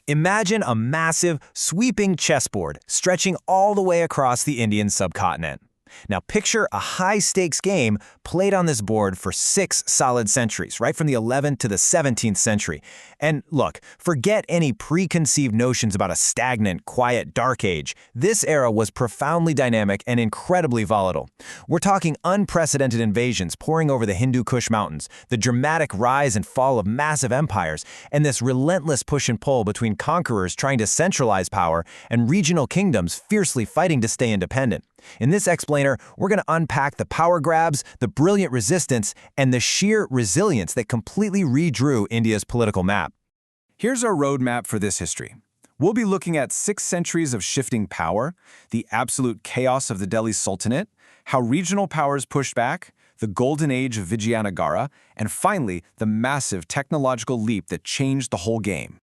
Imagine a massive, sweeping chessboard stretching all the way across the Indian subcontinent. Now picture a high-stakes game played on this board for 6 solid centuries, right from the 11th to the 17th century. And look, forget any preconceived notions about a stagnant, quiet, dark age. This era was profoundly dynamic and incredibly volatile. We're talking unprecedented invasions pouring over the Hindu Kush Mountains, the dramatic rise and fall of massive empires, and this relentless push and pull between conquerors trying to centralize power and regional kingdoms fiercely fighting to stay independent. In this explainer, we're going to unpack the power grabs, the brilliant resistance, and the sheer resilience that completely redrew India's political map. Here's our roadmap for this history. We'll be looking at 6 centuries of shifting power, the absolute chaos of the Delhi Sultanate, how regional powers pushed back, the golden age of Vijayanagara, and finally, the massive technological leap that changed the whole game.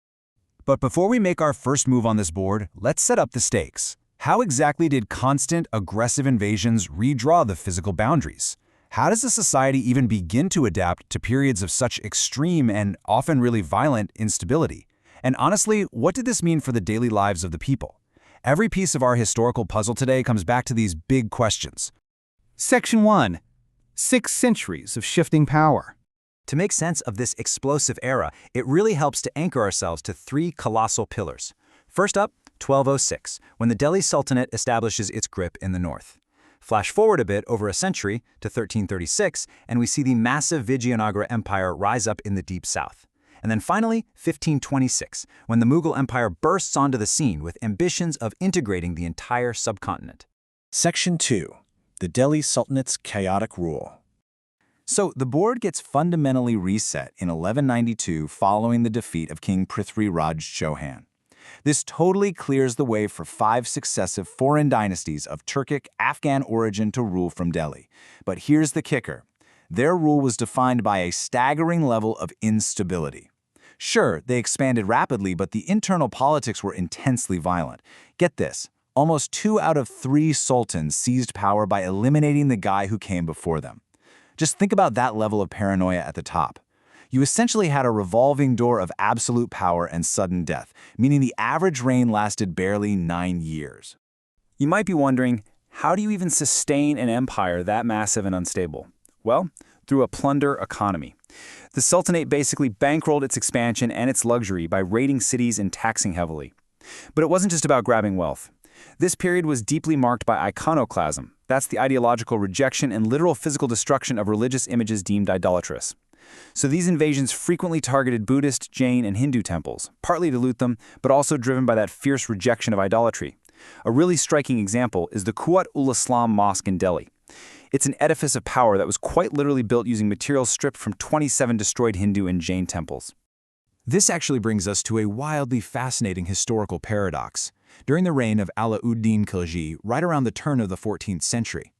But before we make our first move on this board, let's set up the stakes. How exactly did constant, aggressive invasions redraw the physical boundaries? How does a society even begin to adapt to periods of such extreme and often really violent instability? And honestly, what did this mean for the daily lives of the people? Every piece of our historical puzzle today comes back to these big questions. Section 1. 6 centuries of shifting power. To make sense of this explosive era, it really helps to anchor ourselves to 3 colossal pillars. First up, 1206, when the Delhi Sultanate establishes its grip in the north. Flash forward a bit over a century to 1336, and we see the massive Vijayanagara Empire rise up in the deep south. And then finally, 1526, when the Mughal Empire bursts onto the scene with ambitions of integrating the entire subcontinent. Section 2. The Delhi Sultanate's chaotic rule. So the board gets fundamentally reset in 1192 following the defeat of King Prithvi Raj Chauhan. This totally clears the way for 5 successive foreign dynasties of Turkic, Afghan origin to rule from Delhi. But here's the kicker. Their rule was defined by a staggering level of instability. Sure, they expanded rapidly, but the internal politics were intensely violent. Get this, almost 2 out of 3 sultans seized power by eliminating the guy who came before them. Just think about that level of paranoia at the top. You essentially had a revolving door of absolute power and sudden death, meaning the average reign lasted barely 9 years. You might be wondering, how do you even sustain an empire that massive and unstable? Well, through a plunder economy. The Sultanate basically bankrolled its expansion and its luxury by raiding cities and taxing heavily. But it wasn't just about grabbing wealth. This period was deeply marked by iconoclasm. That's the ideological rejection and literal physical destruction of religious images deemed idolatrous. So these invasions frequently targeted Buddhist, Jain, and Hindu temples, partly to loot them, but also driven by that fierce rejection of idolatry. A really striking example is the Quwwat-ul-Islam Mosque in Delhi. It's an edifice of power that was quite literally built using materials stripped from 27 destroyed Hindu and Jain temples. This actually brings us to a wildly fascinating historical paradox. During the reign of Alauddin Khilji, right around the turn of the 14th century,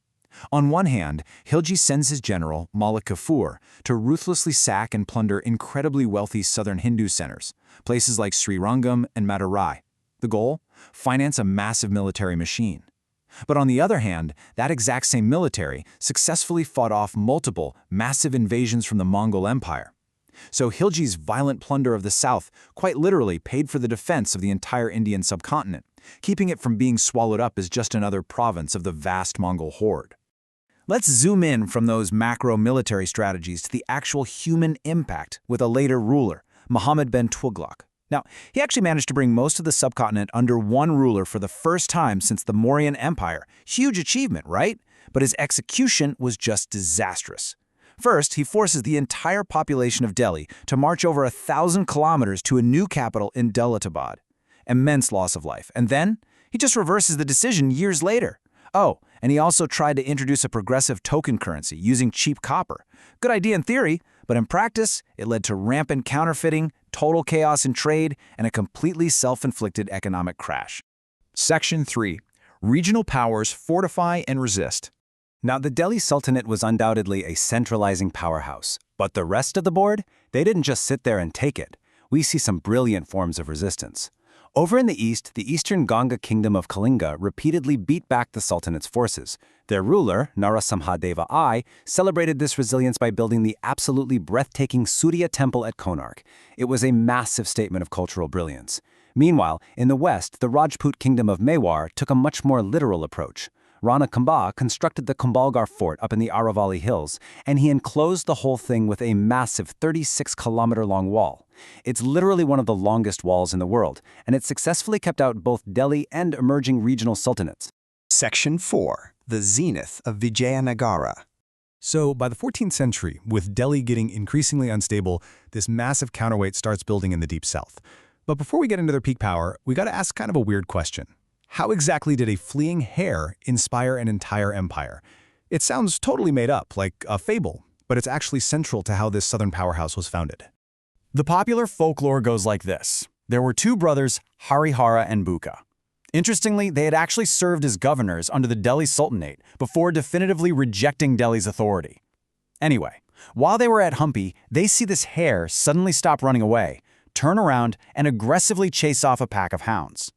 on one hand, Khilji sends his general, Malik Kafur, to ruthlessly sack and plunder incredibly wealthy southern Hindu centers, places like Srirangam and Madurai. The goal? Finance a massive military machine. But on the other hand, that exact same military successfully fought off multiple, massive invasions from the Mughal Empire. So Khilji's violent plunder of the south quite literally paid for the defense of the entire Indian subcontinent, keeping it from being swallowed up as just another province of the vast Mongol horde. Let's zoom in from those macro military strategies to the actual human impact with a later ruler, Muhammad bin Tughlaq. Now, he actually managed to bring most of the subcontinent under one ruler for the first time since the Mauryan Empire. Huge achievement, right? But his execution was just disastrous. First, he forces the entire population of Delhi to march over 1,000 kilometers to a new capital in Daulatabad. Immense loss of life. And then, he just reverses the decision years later. Oh, and he also tried to introduce a progressive token currency using cheap copper. Good idea in theory, but in practice, it led to rampant counterfeiting, total chaos in trade, and a completely self-inflicted economic crash. Section 3. Regional powers fortify and resist. Now, the Delhi Sultanate was undoubtedly a centralizing powerhouse, but the rest of the board, they didn't just sit there and take it. We see some brilliant forms of resistance. Over in the east, the Eastern Ganga kingdom of Kalinga repeatedly beat back the Sultanate's forces. Their ruler, Narasimhadeva I, celebrated this resilience by building the absolutely breathtaking Surya temple at Konark. It was a massive statement of cultural brilliance. Meanwhile, in the west, the Rajput kingdom of Mewar took a much more literal approach. Rana Kamba constructed the Kumbhalgarh fort up in the Aravalli Hills, and he enclosed the whole thing with a massive 36-kilometer-long wall. It's literally one of the longest walls in the world, and it successfully kept out both Delhi and emerging regional sultanates. Section 4. The Zenith of Vijayanagara. So, by the 14th century, with Delhi getting increasingly unstable, this massive counterweight starts building in the deep south. But before we get into their peak power, we got to ask kind of a weird question. How exactly did a fleeing hare inspire an entire empire? It sounds totally made up, like a fable, but it's actually central to how this southern powerhouse was founded. The popular folklore goes like this. There were two brothers, Harihara and Bukka. Interestingly, they had actually served as governors under the Delhi Sultanate before definitively rejecting Delhi's authority. Anyway, while they were at Hampi, they see this hare suddenly stop running away, turn around, and aggressively chase off a pack of hounds.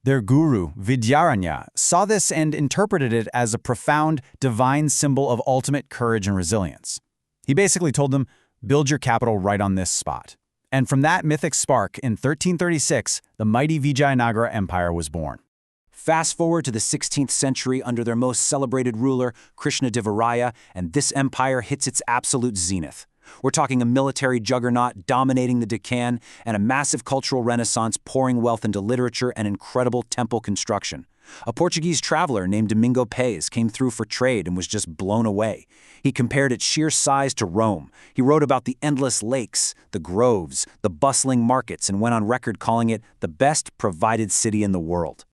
Their guru, Vijayanagara, saw this and interpreted it as a profound, divine symbol of ultimate courage and resilience. He basically told them, build your capital right on this spot. And from that mythic spark, in 1336, the mighty Vijayanagara Empire was born. Fast forward to the 16th century under their most celebrated ruler, Krishnadevaraya, and this empire hits its absolute zenith. We're talking a military juggernaut dominating the Deccan and a massive cultural renaissance pouring wealth into literature and incredible temple construction. A Portuguese traveler named Domingo Pais came through for trade and was just blown away. He compared its sheer size to Rome. He wrote about the endless lakes, the groves, the bustling markets, and went on record calling it the best provided city in the world.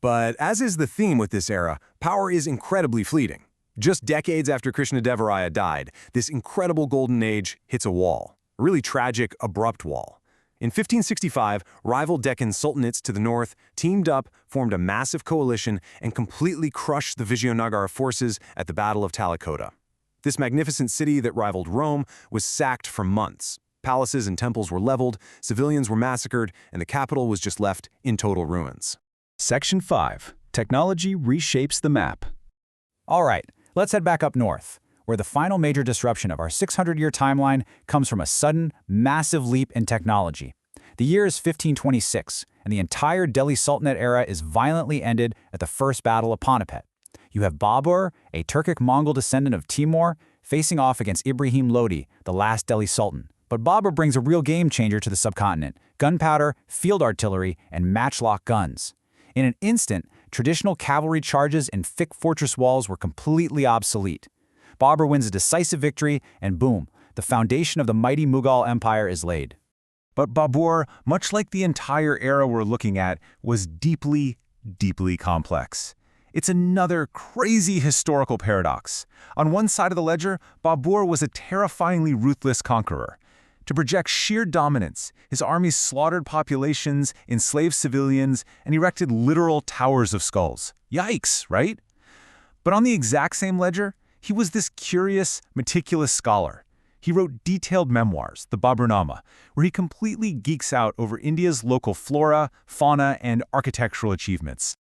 But as is the theme with this era, power is incredibly fleeting. Just decades after Krishnadevaraya died, this incredible golden age hits a wall, a really tragic, abrupt wall. In 1565, rival Deccan sultanates to the north teamed up, formed a massive coalition, and completely crushed the Vijayanagara forces at the Battle of Talikota. This magnificent city that rivaled Rome was sacked for months. Palaces and temples were leveled, civilians were massacred, and the capital was just left in total ruins. Section 5. Technology reshapes the map. All right, let's head back up north, where the final major disruption of our 600-year timeline comes from a sudden, massive leap in technology. The year is 1526, and the entire Delhi Sultanate era is violently ended at the First Battle of Panipat. You have Babur, a Turkic-Mongol descendant of Timur, facing off against Ibrahim Lodi, the last Delhi Sultan. But Babur brings a real game-changer to the subcontinent: gunpowder, field artillery, and matchlock guns. In an instant, traditional cavalry charges and thick fortress walls were completely obsolete. Babur wins a decisive victory, and boom, the foundation of the mighty Mughal Empire is laid. But Babur, much like the entire era we're looking at, was deeply, deeply complex. It's another crazy historical paradox. On one side of the ledger, Babur was a terrifyingly ruthless conqueror. To project sheer dominance, his armies slaughtered populations, enslaved civilians, and erected literal towers of skulls. Yikes, right? But on the exact same ledger, he was this curious, meticulous scholar. He wrote detailed memoirs, the Baburnama, where he completely geeks out over India's local flora, fauna, and architectural achievements.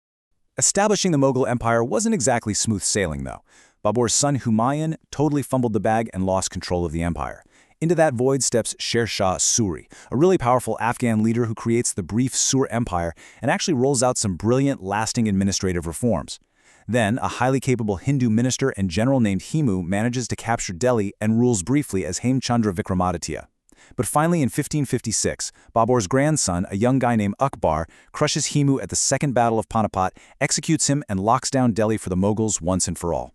Establishing the Mughal Empire wasn't exactly smooth sailing, though. Babur's son Humayun totally fumbled the bag and lost control of the empire. Into that void steps Sher Shah Suri, a really powerful Afghan leader who creates the brief Sur Empire and actually rolls out some brilliant, lasting administrative reforms. Then, a highly capable Hindu minister and general named Himu manages to capture Delhi and rules briefly as Hemchandra Vikramaditya. But finally, in 1556, Babur's grandson, a young guy named Akbar, crushes Himu at the Second Battle of Panipat, executes him, and locks down Delhi for the Mughals once and for all.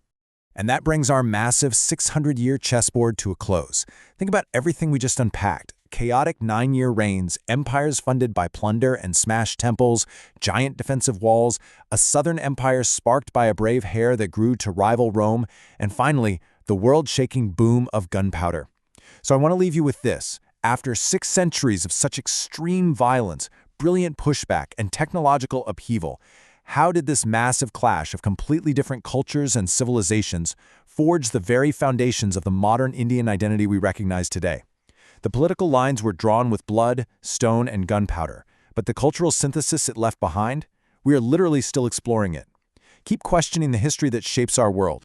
And that brings our massive 600-year chessboard to a close. Think about everything we just unpacked. Chaotic 9-year reigns, empires funded by plunder and smashed temples, giant defensive walls, a southern empire sparked by a brave hare that grew to rival Rome, and finally, the world-shaking boom of gunpowder. So I want to leave you with this. After 6 centuries of such extreme violence, brilliant pushback, and technological upheaval, how did this massive clash of completely different cultures and civilizations forge the very foundations of the modern Indian identity we recognize today? The political lines were drawn with blood, stone, and gunpowder, but the cultural synthesis it left behind? We are literally still exploring it. Keep questioning the history that shapes our world.